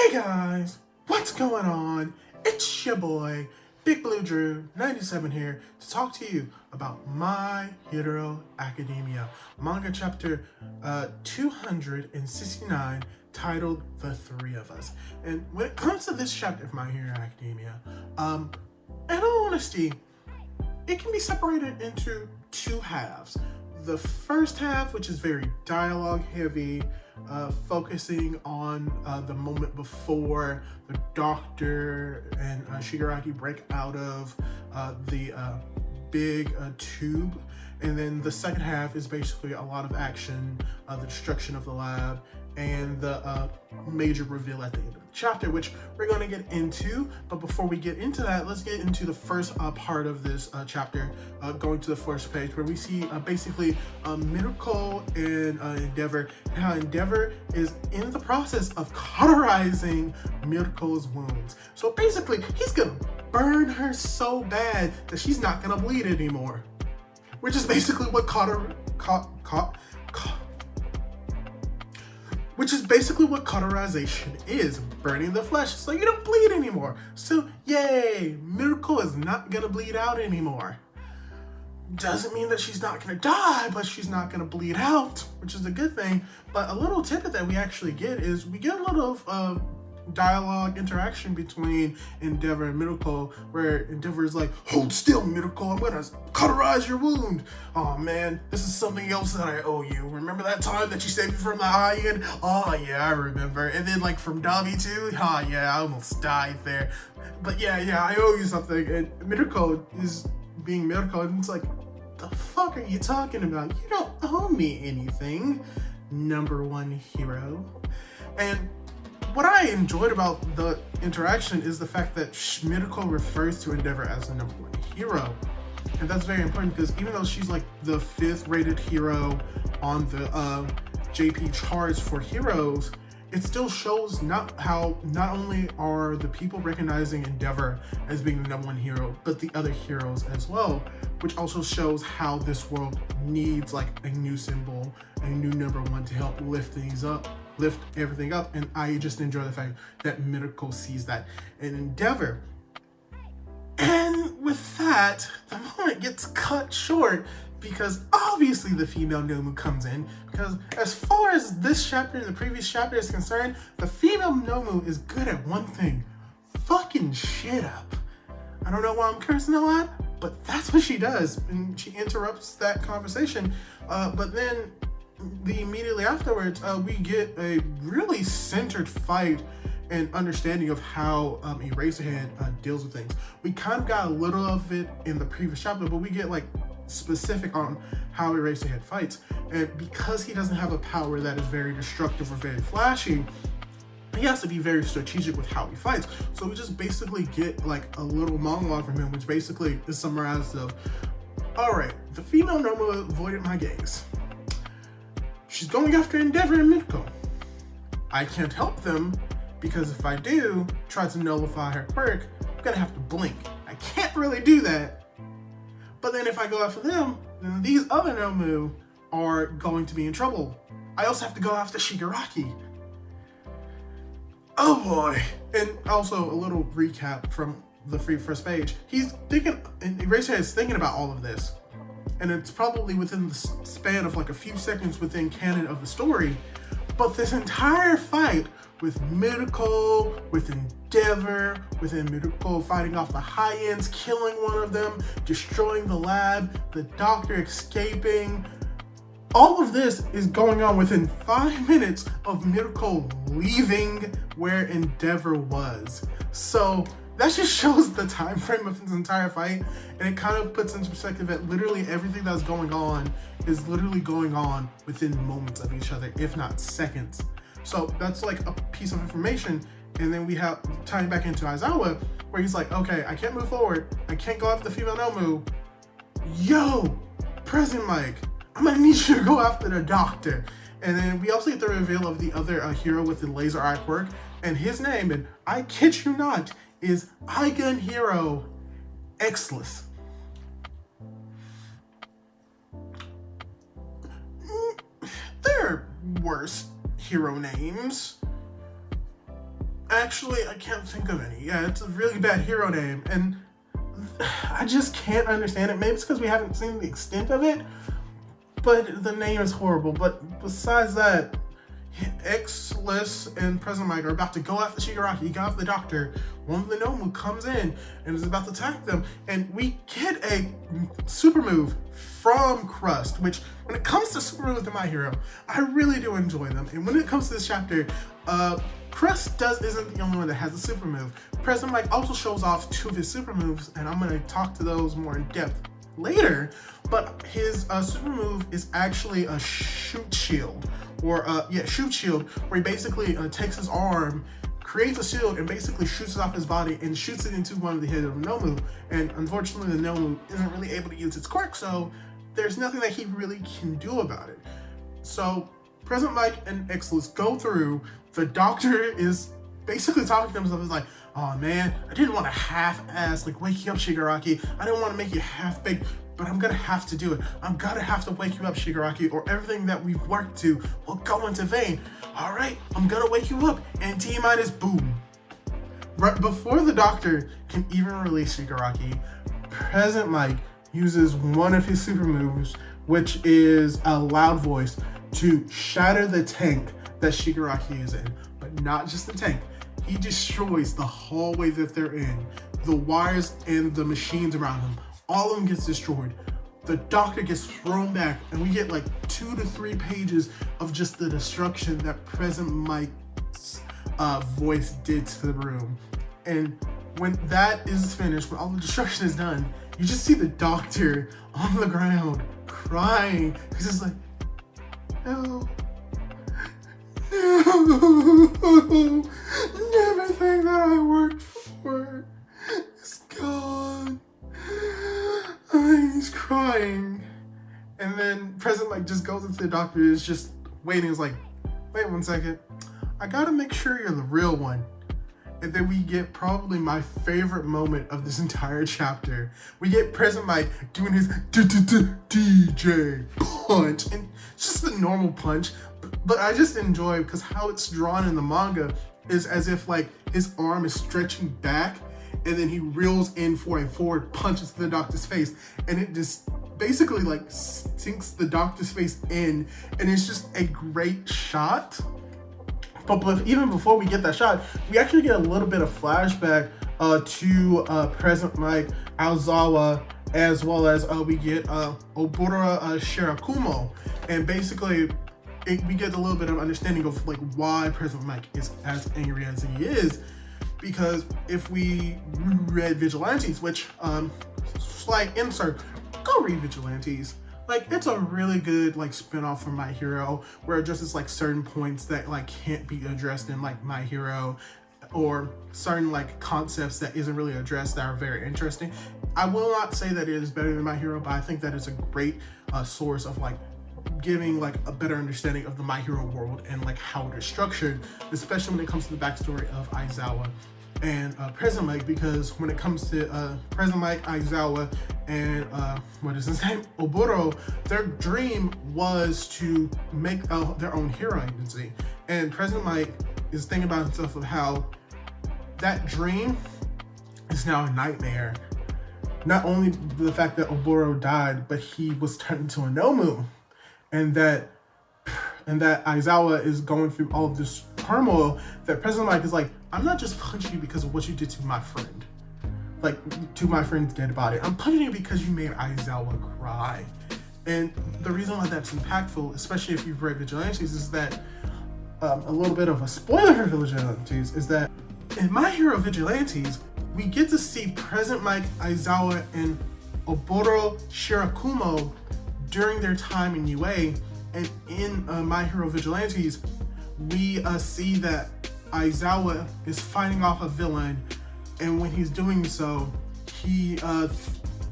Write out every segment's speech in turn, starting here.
Hey guys, what's going on? It's your boy, Big Blue Drew 97 here to talk to you about My Hero Academia, manga chapter 269, titled The Three of Us. And when it comes to this chapter of My Hero Academia, in all honesty, it can be separated into two halves. The first half, which is very dialogue heavy, focusing on the moment before the doctor and Shigaraki break out of the big tube. And then the second half is basically a lot of action, the destruction of the lab, and the major reveal at the end of the chapter, which we're going to get into. But before we get into that, let's get into the first part of this chapter, going to the first page, where we see basically Miracle and Endeavor, and how Endeavor is in the process of cauterizing Miracle's wounds. So basically, he's going to burn her so bad that she's not going to bleed anymore. Which is basically what cauterization is, burning the flesh so you don't bleed anymore. So yay, Miracle is not gonna bleed out anymore. Doesn't mean that she's not gonna die, but she's not gonna bleed out, which is a good thing. But a little tidbit that we actually get is we get a little of dialogue interaction between Endeavor and Miracle, where Endeavor is like, "Hold still, Miracle, I'm gonna cauterize your wound. Oh man, this is something else that I owe you. Remember that time that you saved me from the Iron? Oh yeah, I remember. And then like from Dabi too? Oh yeah, I almost died there. But yeah, I owe you something." And Miracle is being Miracle, and it's like, the fuck are you talking about? You don't owe me anything, number one hero. And what I enjoyed about the interaction is the fact that Miracle refers to Endeavor as the number one hero. And that's very important because even though she's like the 5th rated hero on the JP charts for heroes, it still shows not only are the people recognizing Endeavor as being the number one hero, but the other heroes as well, which also shows how this world needs like a new symbol, a new number one to help lift everything up. And I just enjoy the fact that Miracle sees that in Endeavor. And with that, the moment gets cut short because obviously the female Nomu comes in, because as far as this chapter and the previous chapter is concerned, the female Nomu is good at one thing: fucking shit up. I don't know why I'm cursing a lot, but that's what she does, and she interrupts that conversation. But then immediately afterwards, we get a really centered fight and understanding of how Eraserhead deals with things. We kind of got a little of it in the previous chapter, but we get like specific on how Eraserhead fights. And because he doesn't have a power that is very destructive or very flashy, he has to be very strategic with how he fights. So we just basically get like a little monologue from him, which basically is summarized of, all right, the female Nomu avoided my gaze. She's going after Endeavor and Miracle. I can't help them because if I do try to nullify her quirk, I'm gonna have to blink. I can't really do that. But then if I go after them, then these other Nomu are going to be in trouble. I also have to go after Shigaraki. Oh boy. And also a little recap from the first page. He's thinking, and Eraserhead is thinking about all of this. And it's probably within the span of like a few seconds within canon of the story. But this entire fight with Miracle, with Endeavor, with Miracle fighting off the high-ends, killing one of them, destroying the lab, the doctor escaping, all of this is going on within 5 minutes of Miracle leaving where Endeavor was. So that just shows the time frame of this entire fight, and it kind of puts into perspective that literally everything that's going on is literally going on within moments of each other, if not seconds. So that's like a piece of information. And then we have tying back into Aizawa, where he's like, okay, I can't move forward. I can't go after the female Nomu. Yo, Present Mike, I'm gonna need you to go after the doctor. And then we also get the reveal of the other hero with the laser eye quirk, and his name, and I kid you not, is Eigen Hero Xless. There are worse hero names. Actually, I can't think of any. Yeah, it's a really bad hero name, and I just can't understand it. Maybe it's because we haven't seen the extent of it, but the name is horrible. But besides that, X-Less and President Mike are about to go after Shigaraki. He got the doctor. One of the Nomu comes in and is about to attack them, and we get a super move from Crust, which when it comes to super moves in My Hero, I really do enjoy them. And when it comes to this chapter, Crust isn't the only one that has a super move. President Mike also shows off 2 of his super moves, and I'm going to talk to those more in depth later. But his super move is actually a shoot shield, or shoot shield, where he basically takes his arm, creates a shield, and basically shoots it off his body and shoots it into one of the heads of the Nomu. And unfortunately, the Nomu isn't really able to use its quirk, so there's nothing that he really can do about it. So President Mike and X-Less go through. The doctor is basically talking to himself. He's like, oh man, I didn't want to half-ass like wake you up, Shigaraki. I didn't want to make you half-baked, but I'm gonna have to do it. I'm gonna have to wake you up, Shigaraki, or everything that we've worked to will go into vain. All right, I'm gonna wake you up, and T-minus boom. Right before the doctor can even release Shigaraki, President Mike uses one of his super moves, which is a loud voice, to shatter the tank that Shigaraki is in. But not just the tank. He destroys the hallway that they're in, the wires and the machines around them. All of them gets destroyed. The doctor gets thrown back, and we get like 2 to 3 pages of just the destruction that President Mike's voice did to the room. And when that is finished, when all the destruction is done, you just see the doctor on the ground crying. He's just like, no, no, everything that I worked for is gone. And he's crying. And then President Mike just goes into the doctor, is just waiting. He's like, wait 1 second. I gotta make sure you're the real one. And then we get probably my favorite moment of this entire chapter. We get President Mike doing his DJ punch, and just the normal punch. But I just enjoy it because how it's drawn in the manga is as if like his arm is stretching back, and then he reels in for a forward punch to the doctor's face, and it just basically like sinks the doctor's face in, and it's just a great shot. But even before we get that shot, we actually get a little bit of flashback to President Mike, Aizawa, as well as we get Obura Shirakumo. And basically, we get a little bit of understanding of like why President Mike is as angry as he is. Because if we read Vigilantes, which, slight insert, go read Vigilantes. Like, it's a really good, like, spin-off from My Hero, where it addresses, like, certain points that, like, can't be addressed in, like, My Hero, or certain, like, concepts that isn't really addressed that are very interesting. I will not say that it is better than My Hero, but I think that it's a great source of, like, giving, like, a better understanding of the My Hero world and, like, how it is structured, especially when it comes to the backstory of Aizawa and President Mike, because when it comes to President Mike, Aizawa, and what is his name, Oboro, their dream was to make their own hero agency. And President Mike is thinking about himself of how that dream is now a nightmare. Not only the fact that Oboro died, but he was turned into a Nomu, and that Aizawa is going through all of this turmoil. That President Mike is like, I'm not just punching you because of what you did to my friend, like to my friend's dead body. I'm punching you because you made Aizawa cry. And the reason why that's impactful, especially if you've read Vigilantes, is that a little bit of a spoiler for Vigilantes is that in My Hero Vigilantes, we get to see President Mike, Aizawa, and Oboro Shirakumo during their time in UA. And in My Hero Vigilantes, we see that Aizawa is fighting off a villain, and when he's doing so, he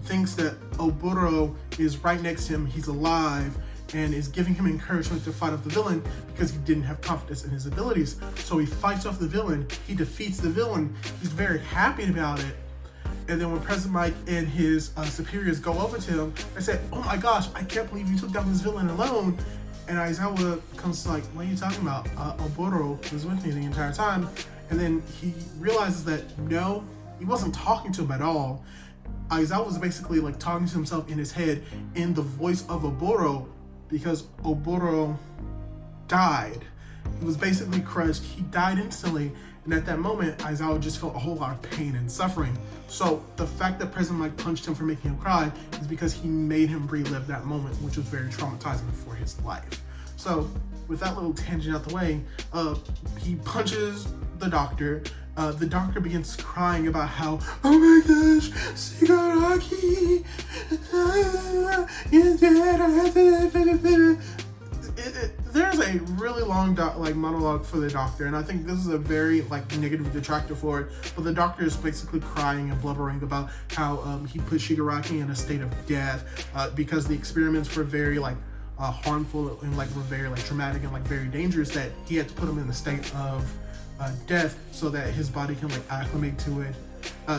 thinks that Oboro is right next to him, he's alive, and is giving him encouragement to fight off the villain because he didn't have confidence in his abilities. So he fights off the villain, he defeats the villain, he's very happy about it. And then when President Mike and his superiors go over to him, they say, oh my gosh, I can't believe you took down this villain alone. And Aizawa comes to like, what are you talking about? Oboro was with me the entire time. And then he realizes that no, he wasn't talking to him at all. Aizawa was basically like talking to himself in his head in the voice of Oboro, because Oboro died. He was basically crushed. He died instantly. And at that moment, Aizawa just felt a whole lot of pain and suffering. So the fact that President Mike punched him for making him cry is because he made him relive that moment, which was very traumatizing for his life. So with that little tangent out the way, he punches the doctor. The doctor begins crying about how, oh my gosh, Shigaraki, you're dead. There's a really long monologue for the doctor, and I think this is a very negative detractor for it. But the doctor is basically crying and blubbering about how he put Shigaraki in a state of death because the experiments were very harmful and were very traumatic and very dangerous, that he had to put him in a state of death so that his body can acclimate to it,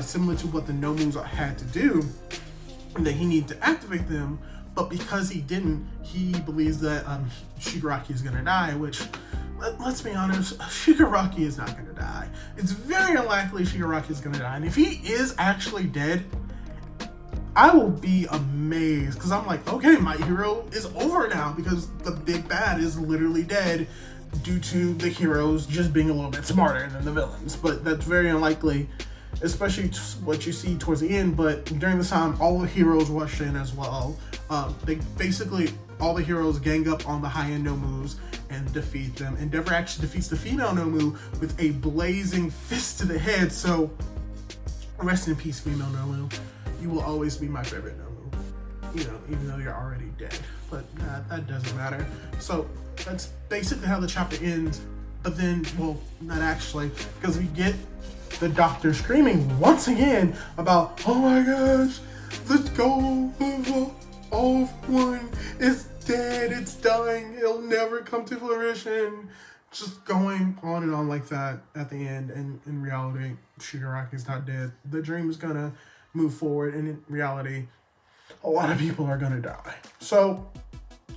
similar to what the Nomus had to do, and that he needed to activate them. But because he didn't, he believes that Shigaraki is gonna die, which, let's be honest, Shigaraki is not gonna die. It's very unlikely Shigaraki is gonna die. And if he is actually dead, I will be amazed, because I'm like, okay, my hero is over now, because the big bad is literally dead due to the heroes just being a little bit smarter than the villains. But that's very unlikely, especially what you see towards the end. But during this time, all the heroes rush in as well. They basically, all the heroes gang up on the high-end Nomus and defeat them. Endeavor actually defeats the female Nomu with a blazing fist to the head. So rest in peace, female Nomu. You will always be my favorite Nomu, even though you're already dead. But that doesn't matter. So that's basically how the chapter ends. But then, well, not actually, because we get the doctor screaming once again about, oh my gosh, the goal of all one is dead, it's dying, it'll never come to fruition. Just going on and on like that at the end. And in reality, Shigaraki's not dead. The dream is gonna move forward, and in reality, a lot of people are gonna die. So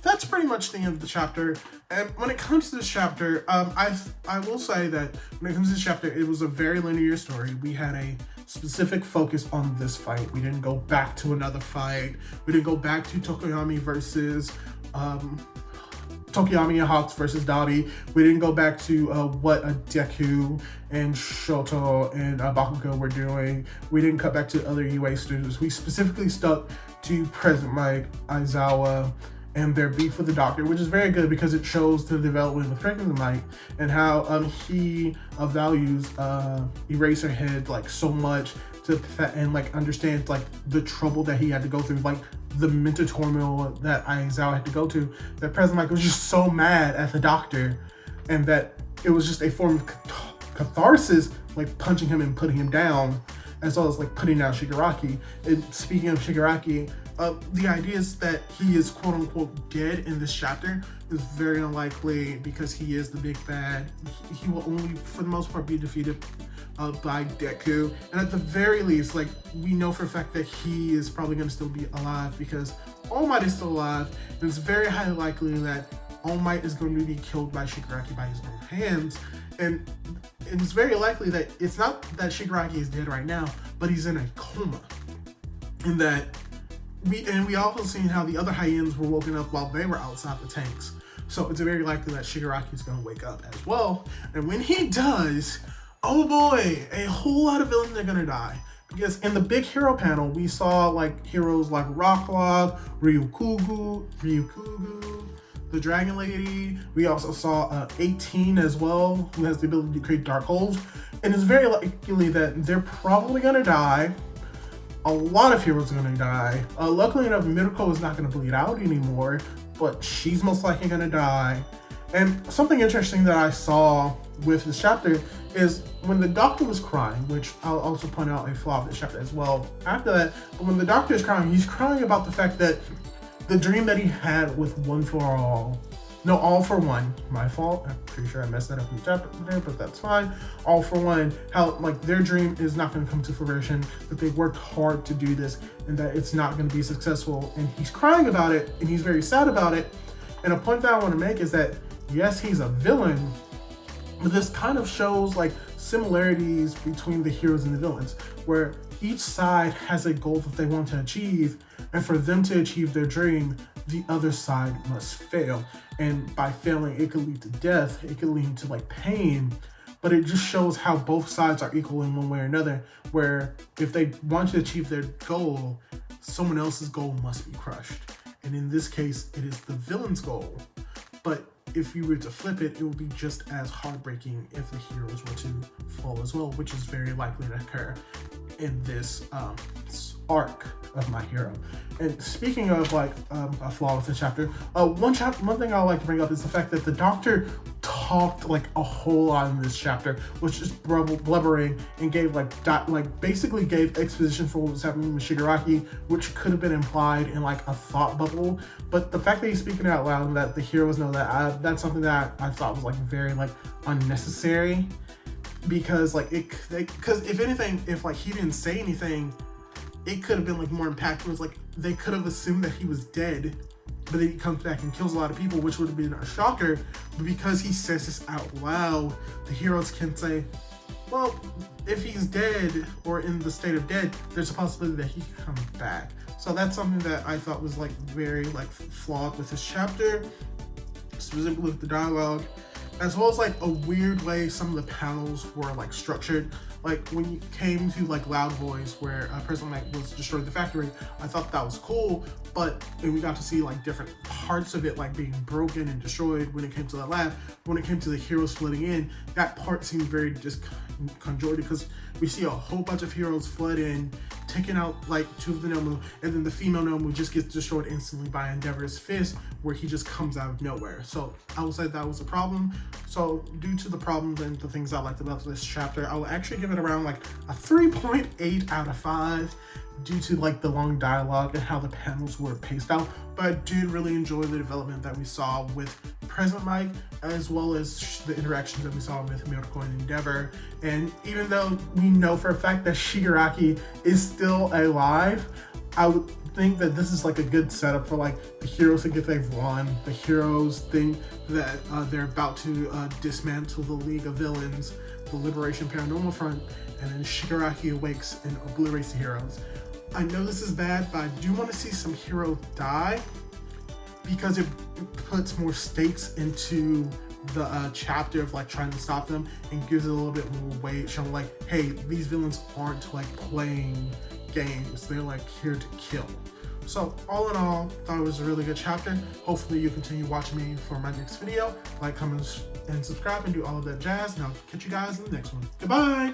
that's pretty much the end of the chapter. And when it comes to this chapter, I will say that when it comes to this chapter, it was a very linear story. We had a specific focus on this fight. We didn't go back to another fight. We didn't go back to Tokoyami versus Tokoyami and Hawks versus Dabi. We didn't go back to what Deku and Shoto and Bakugo were doing. We didn't cut back to other UA students. We specifically stuck to President Mike, Aizawa, and their beef with the doctor, which is very good because it shows the development of President Mike and how he values Eraserhead so much and understands the trouble that he had to go through, the mental turmoil that Aizawa had to go to, that President Mike was just so mad at the doctor, and that it was just a form of catharsis, punching him and putting him down, as well as putting down Shigaraki. And speaking of Shigaraki, the idea is that he is quote unquote dead in this chapter is very unlikely, because he is the big bad. He will only, for the most part, be defeated by Deku. And at the very least, we know for a fact that he is probably going to still be alive, because All Might is still alive. And it's very highly likely that All Might is going to be killed by Shigaraki by his own hands. And it's very likely that it's not that Shigaraki is dead right now, but he's in a coma. And that we also seen how the other Hyens were woken up while they were outside the tanks. So it's very likely that Shigaraki is going to wake up as well. And when he does, oh boy, a whole lot of villains are going to die. Because in the big hero panel, we saw heroes like Rocklog, Ryukugu, the Dragon Lady. We also saw 18 as well, who has the ability to create dark holes. And it's very likely that they're probably going to die. A lot of heroes are going to die. Luckily enough, Mirko is not going to bleed out anymore, but she's most likely going to die. And something interesting that I saw with this chapter is when the doctor was crying, which I'll also point out a flaw of this chapter as well after that, but when the doctor is crying, he's crying about the fact that the dream that he had with All for One, my fault, I'm pretty sure I messed that up in the chapter there, but that's fine. All for One, how their dream is not going to come to fruition, that they worked hard to do this, and that it's not going to be successful. And he's crying about it, and he's very sad about it. And a point that I want to make is that yes, he's a villain, But this kind of shows like similarities between the heroes and the villains, where each side has a goal that they want to achieve, and for them to achieve their dream, the other side must fail. And by failing, it could lead to death, it could lead to like pain, but it just shows how both sides are equal in one way or another, where if they want to achieve their goal, someone else's goal must be crushed. And in this case, it is the villain's goal. But if you were to flip it, it would be just as heartbreaking if the heroes were to fall as well, which is very likely to occur in this arc of My Hero. And speaking of like a flaw with the chapter, one thing I would like to bring up is the fact that the Doctor talked like a whole lot in this chapter, was just blubbering and gave basically gave exposition for what was happening with Shigaraki, which could have been implied in like a thought bubble. But the fact that he's speaking out loud and that the heroes know that, that's something that I thought was like very like unnecessary, because like because if anything, if like he didn't say anything, it could have been like more impactful. It was like they could have assumed that he was dead, but then he comes back and kills a lot of people, which would have been a shocker. But because he says this out loud, the heroes can say, well, if he's dead or in the state of dead, there's a possibility that he can come back. So that's something that I thought was like very like flawed with this chapter, specifically with the dialogue, as well as like a weird way some of the panels were like structured. Like when you came to like Loud Voice, where President Mike was destroying the factory, I thought that was cool, but we got to see like different parts of it like being broken and destroyed when it came to the lab. When it came to the heroes flooding in, that part seemed very disconjointed, because we see a whole bunch of heroes flood in, taking out like two of the Nomu, and then the female Nomu just gets destroyed instantly by Endeavor's fist, where he just comes out of nowhere. So I would say that was a problem. So due to the problems and the things I liked about this chapter, I will actually give it around like a 3.8 out of 5 due to like the long dialogue and how the panels were paced out. But I did really enjoy the development that we saw with President Mike, as well as the interactions that we saw with Mirko and Endeavor. And even though we know for a fact that Shigaraki is still alive, I would think that this is like a good setup for like the heroes think if they've won. The heroes think that they're about to dismantle the League of Villains, the Liberation Paranormal Front, and then Shigaraki awakes and obliterates the heroes. I know this is bad, but I do want to see some heroes die, because it puts more stakes into the chapter of like trying to stop them, and gives it a little bit more weight, showing like, hey, these villains aren't like playing games, they're like here to kill. So all in all, thought it was a really good chapter. Hopefully you continue watching me for my next video. Like, comment, and subscribe, and do all of that jazz, and I'll catch you guys in the next one. Goodbye!